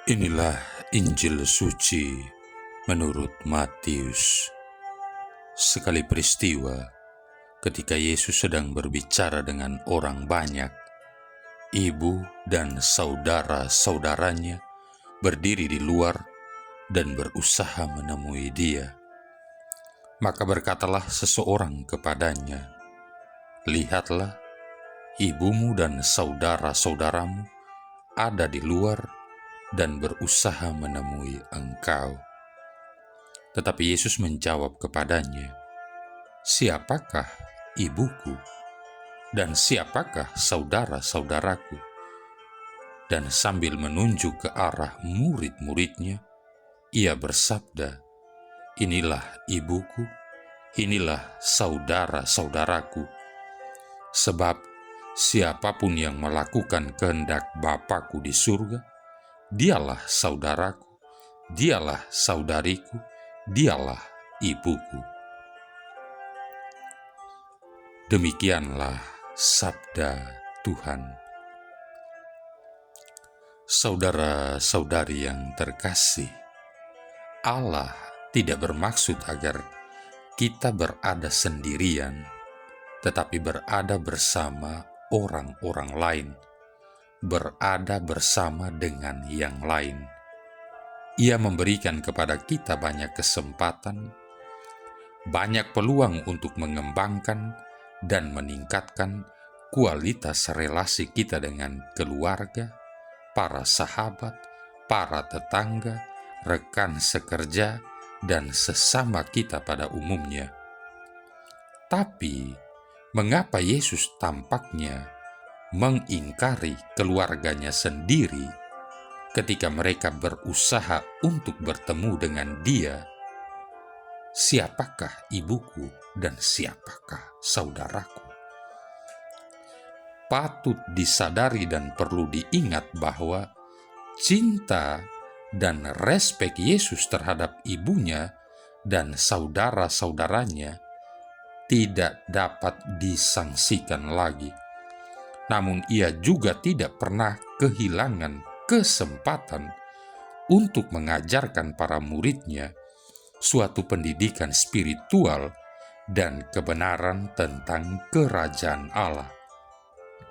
Inilah Injil suci menurut Matius. Sekali peristiwa, ketika Yesus sedang berbicara dengan orang banyak, ibu dan saudara-saudaranya berdiri di luar dan berusaha menemui Dia. Maka berkatalah seseorang kepadanya, "Lihatlah, ibumu dan saudara-saudaramu ada di luar dan berusaha menemui engkau." Tetapi Yesus menjawab kepadanya, "Siapakah ibuku dan siapakah saudara-saudaraku?" Dan sambil menunjuk ke arah murid-muridnya, Ia bersabda, "Inilah ibuku, inilah saudara-saudaraku. Sebab siapapun yang melakukan kehendak Bapa-Ku di surga, dialah saudaraku, dialah saudariku, dialah ibuku." Demikianlah sabda Tuhan. Saudara-saudari yang terkasih, Allah tidak bermaksud agar kita berada sendirian, tetapi berada bersama orang-orang lain, berada bersama dengan yang lain. Ia memberikan kepada kita banyak kesempatan, banyak peluang untuk mengembangkan dan meningkatkan kualitas relasi kita dengan keluarga, para sahabat, para tetangga, rekan sekerja, dan sesama kita pada umumnya. Tapi, mengapa Yesus tampaknya mengingkari keluarganya sendiri ketika mereka berusaha untuk bertemu dengan Dia? Siapakah ibuku dan siapakah saudaraku? Patut disadari dan perlu diingat bahwa cinta dan respek Yesus terhadap ibunya dan saudara-saudaranya tidak dapat disangsikan lagi. Namun ia juga tidak pernah kehilangan kesempatan untuk mengajarkan para muridnya suatu pendidikan spiritual dan kebenaran tentang kerajaan Allah.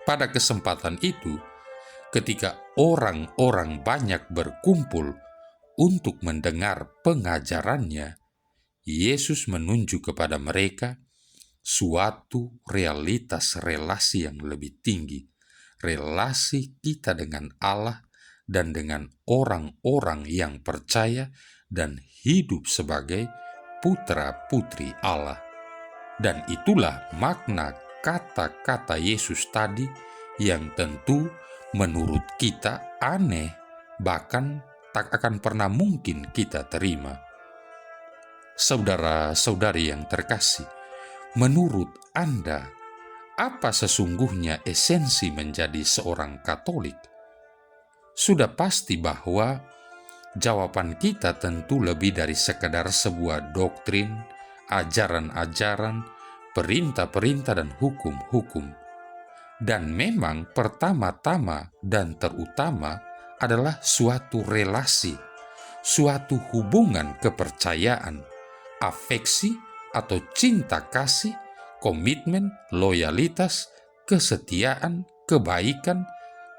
Pada kesempatan itu, ketika orang-orang banyak berkumpul untuk mendengar pengajarannya, Yesus menunjuk kepada mereka suatu realitas relasi yang lebih tinggi, relasi kita dengan Allah dan dengan orang-orang yang percaya dan hidup sebagai putra-putri Allah. Dan itulah makna kata-kata Yesus tadi yang tentu menurut kita aneh, bahkan tak akan pernah mungkin kita terima. Saudara-saudari yang terkasih, menurut Anda, apa sesungguhnya esensi menjadi seorang Katolik? Sudah pasti bahwa jawaban kita tentu lebih dari sekedar sebuah doktrin, ajaran-ajaran, perintah-perintah, dan hukum-hukum. Dan memang pertama-tama dan terutama adalah suatu relasi, suatu hubungan kepercayaan, afeksi atau cinta kasih, komitmen, loyalitas, kesetiaan, kebaikan,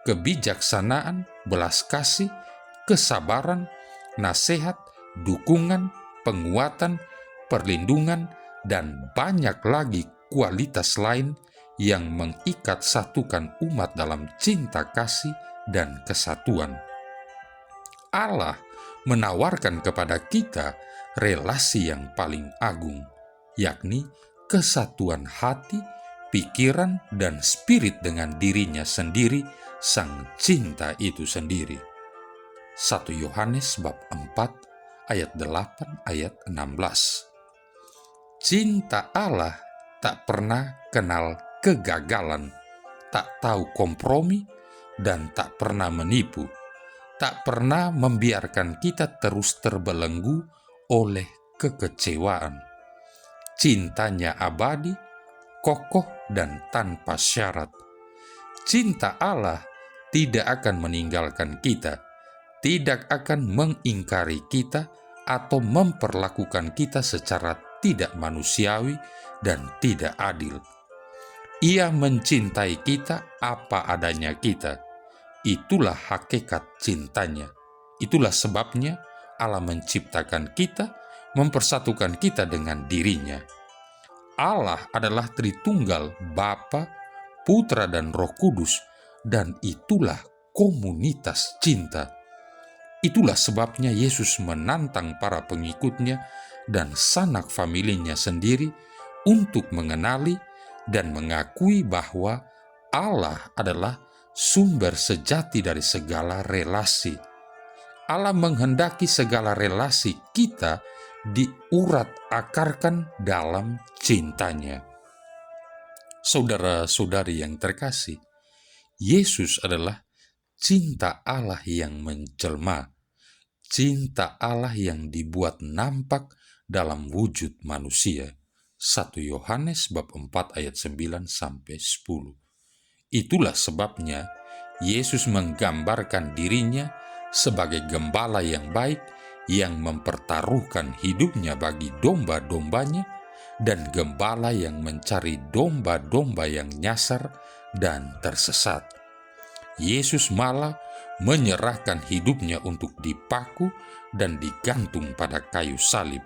kebijaksanaan, belas kasih, kesabaran, nasihat, dukungan, penguatan, perlindungan, dan banyak lagi kualitas lain yang mengikat satukan umat dalam cinta kasih dan kesatuan. Allah menawarkan kepada kita relasi yang paling agung, yakni kesatuan hati, pikiran, dan spirit dengan dirinya sendiri, Sang Cinta itu sendiri. 1 Yohanes bab 4 ayat 8 ayat 16. Cinta Allah tak pernah kenal kegagalan, tak tahu kompromi, dan tak pernah menipu, tak pernah membiarkan kita terus terbelenggu oleh kekecewaan. Cintanya abadi, kokoh, dan tanpa syarat. Cinta Allah tidak akan meninggalkan kita, tidak akan mengingkari kita atau memperlakukan kita secara tidak manusiawi dan tidak adil. Ia mencintai kita apa adanya kita. Itulah hakikat cintanya. Itulah sebabnya Allah menciptakan kita, mempersatukan kita dengan dirinya. Allah adalah Tritunggal, Bapa, Putra, dan Roh Kudus, dan itulah komunitas cinta. Itulah sebabnya Yesus menantang para pengikutnya dan sanak familinya sendiri untuk mengenali dan mengakui bahwa Allah adalah sumber sejati dari segala relasi. Allah menghendaki segala relasi kita diurat-akarkan dalam cintanya. Saudara-saudari yang terkasih, Yesus adalah cinta Allah yang menjelma, cinta Allah yang dibuat nampak dalam wujud manusia. 1 Yohanes bab 4 ayat 9-10. Itulah sebabnya Yesus menggambarkan dirinya sebagai gembala yang baik yang mempertaruhkan hidupnya bagi domba-dombanya, dan gembala yang mencari domba-domba yang nyasar dan tersesat. Yesus malah menyerahkan hidupnya untuk dipaku dan digantung pada kayu salib.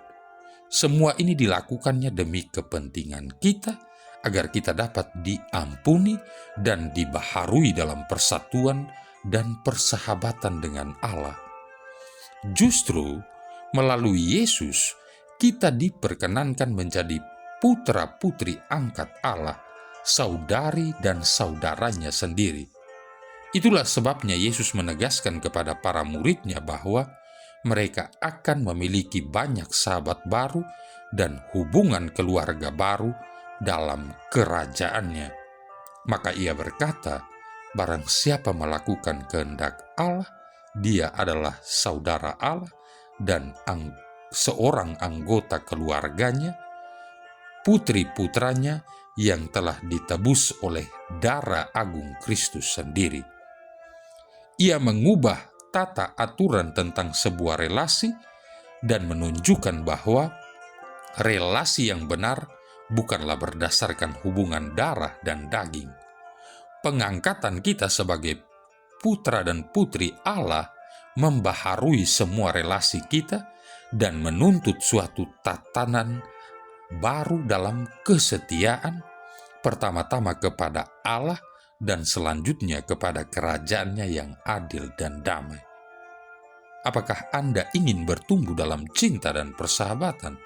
Semua ini dilakukannya demi kepentingan kita, agar kita dapat diampuni dan dibaharui dalam persatuan dan persahabatan dengan Allah. Justru melalui Yesus, kita diperkenankan menjadi putra-putri angkat Allah, saudari dan saudaranya sendiri. Itulah sebabnya Yesus menegaskan kepada para murid-Nya bahwa mereka akan memiliki banyak sahabat baru dan hubungan keluarga baru dalam kerajaannya. Maka ia berkata, barang siapa melakukan kehendak Allah, dia adalah saudara Allah dan seorang anggota keluarganya, putri-putranya yang telah ditebus oleh darah agung Kristus sendiri. Ia mengubah tata aturan tentang sebuah relasi dan menunjukkan bahwa relasi yang benar bukanlah berdasarkan hubungan darah dan daging. Pengangkatan kita sebagai putra dan putri Allah membaharui semua relasi kita dan menuntut suatu tatanan baru dalam kesetiaan, pertama-tama kepada Allah dan selanjutnya kepada kerajaannya yang adil dan damai. Apakah Anda ingin bertumbuh dalam cinta dan persahabatan?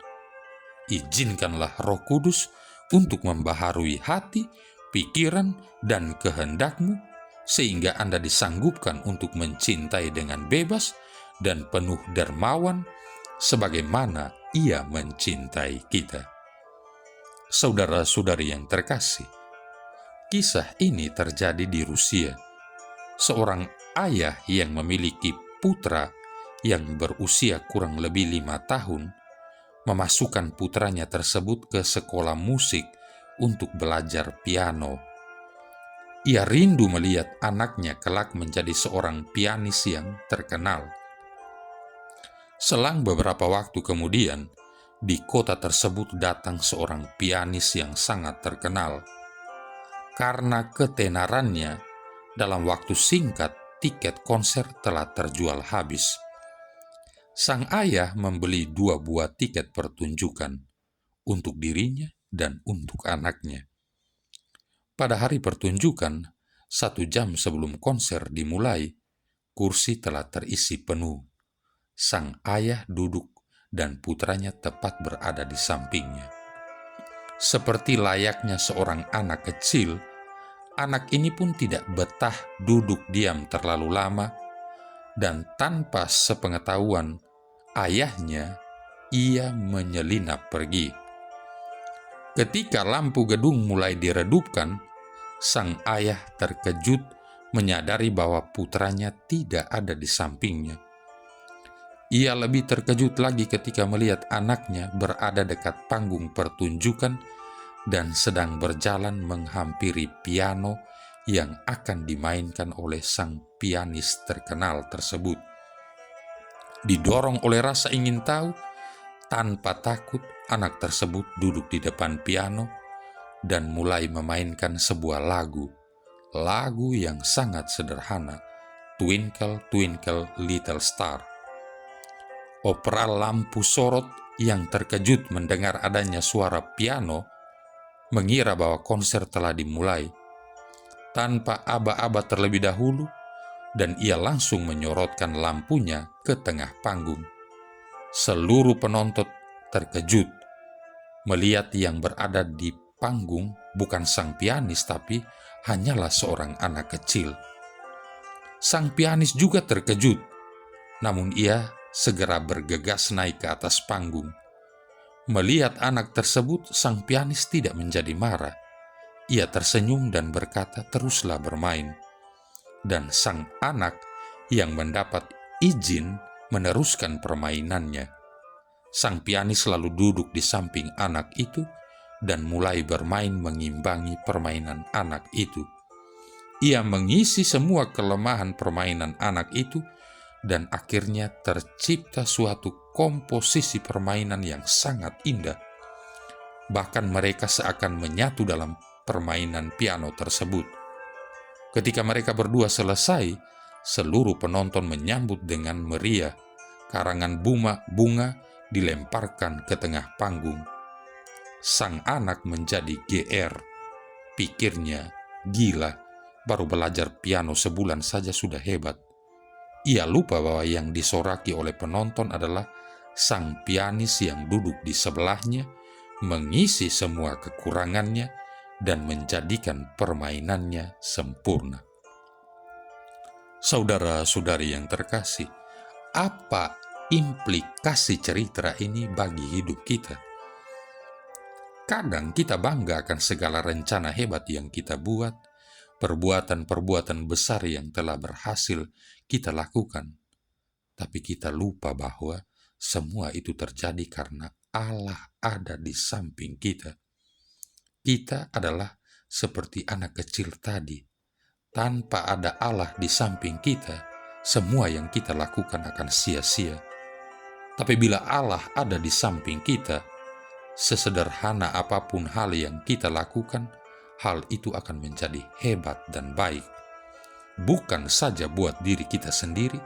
Izinkanlah Roh Kudus untuk membaharui hati, pikiran, dan kehendakmu, sehingga Anda disanggupkan untuk mencintai dengan bebas dan penuh dermawan, sebagaimana Ia mencintai kita. Saudara-saudari yang terkasih, kisah ini terjadi di Rusia. Seorang ayah yang memiliki putra yang berusia kurang lebih 5 tahun memasukkan putranya tersebut ke sekolah musik untuk belajar piano. Ia rindu melihat anaknya kelak menjadi seorang pianis yang terkenal. Selang beberapa waktu kemudian, di kota tersebut datang seorang pianis yang sangat terkenal. Karena ketenarannya, dalam waktu singkat tiket konser telah terjual habis. Sang ayah membeli 2 buah tiket pertunjukan untuk dirinya dan untuk anaknya. Pada hari pertunjukan, 1 jam sebelum konser dimulai, kursi telah terisi penuh. Sang ayah duduk dan putranya tepat berada di sampingnya. Seperti layaknya seorang anak kecil, anak ini pun tidak betah duduk diam terlalu lama, dan tanpa sepengetahuan ayahnya, ia menyelinap pergi. Ketika lampu gedung mulai diredupkan, sang ayah terkejut menyadari bahwa putranya tidak ada di sampingnya. Ia lebih terkejut lagi ketika melihat anaknya berada dekat panggung pertunjukan dan sedang berjalan menghampiri piano yang akan dimainkan oleh sang pianis terkenal tersebut. Didorong oleh rasa ingin tahu, tanpa takut anak tersebut duduk di depan piano dan mulai memainkan sebuah lagu yang sangat sederhana, Twinkle Twinkle Little Star. Opera lampu sorot yang terkejut mendengar adanya suara piano mengira bahwa konser telah dimulai. Tanpa aba-aba terlebih dahulu, dan ia langsung menyorotkan lampunya ke tengah panggung. Seluruh penonton terkejut melihat yang berada di panggung bukan sang pianis, tapi hanyalah seorang anak kecil. Sang pianis juga terkejut, namun ia segera bergegas naik ke atas panggung. Melihat anak tersebut, sang pianis tidak menjadi marah. Ia tersenyum dan berkata, "Teruslah bermain." Dan sang anak yang mendapat izin meneruskan permainannya. Sang pianis lalu duduk di samping anak itu dan mulai bermain mengimbangi permainan anak itu. Ia mengisi semua kelemahan permainan anak itu, dan akhirnya tercipta suatu komposisi permainan yang sangat indah. Bahkan mereka seakan menyatu dalam permainan piano tersebut. Ketika mereka berdua selesai, seluruh penonton menyambut dengan meriah. Karangan bunga dilemparkan ke tengah panggung. Sang anak menjadi GR. Pikirnya, gila, baru belajar piano sebulan saja sudah hebat. Ia lupa bahwa yang disoraki oleh penonton adalah sang pianis yang duduk di sebelahnya, mengisi semua kekurangannya dan menjadikan permainannya sempurna. Saudara-saudari yang terkasih, apa implikasi cerita ini bagi hidup kita? Kadang kita bangga akan segala rencana hebat yang kita buat, perbuatan-perbuatan besar yang telah berhasil kita lakukan. Tapi kita lupa bahwa semua itu terjadi karena Allah ada di samping kita. Kita adalah seperti anak kecil tadi. Tanpa ada Allah di samping kita, semua yang kita lakukan akan sia-sia. Tapi bila Allah ada di samping kita, sesederhana apapun hal yang kita lakukan, hal itu akan menjadi hebat dan baik. Bukan saja buat diri kita sendiri,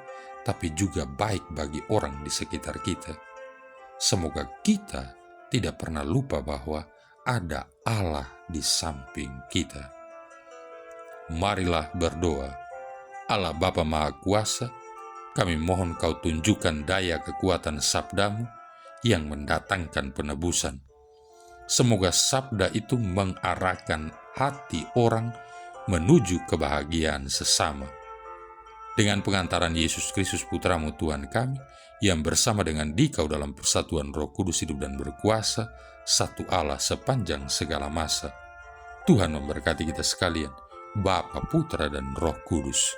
tapi juga baik bagi orang di sekitar kita. Semoga kita tidak pernah lupa bahwa ada Allah di samping kita. Marilah berdoa. Allah Bapa Maha Kuasa, kami mohon Kau tunjukkan daya kekuatan sabdamu yang mendatangkan penebusan. Semoga sabda itu mengarahkan hati orang menuju kebahagiaan sesama. Dengan pengantaran Yesus Kristus Putramu Tuhan kami, yang bersama dengan Dikau dalam persatuan Roh Kudus hidup dan berkuasa, satu Allah sepanjang segala masa. Tuhan memberkati kita sekalian, Bapa, Putra, dan Roh Kudus.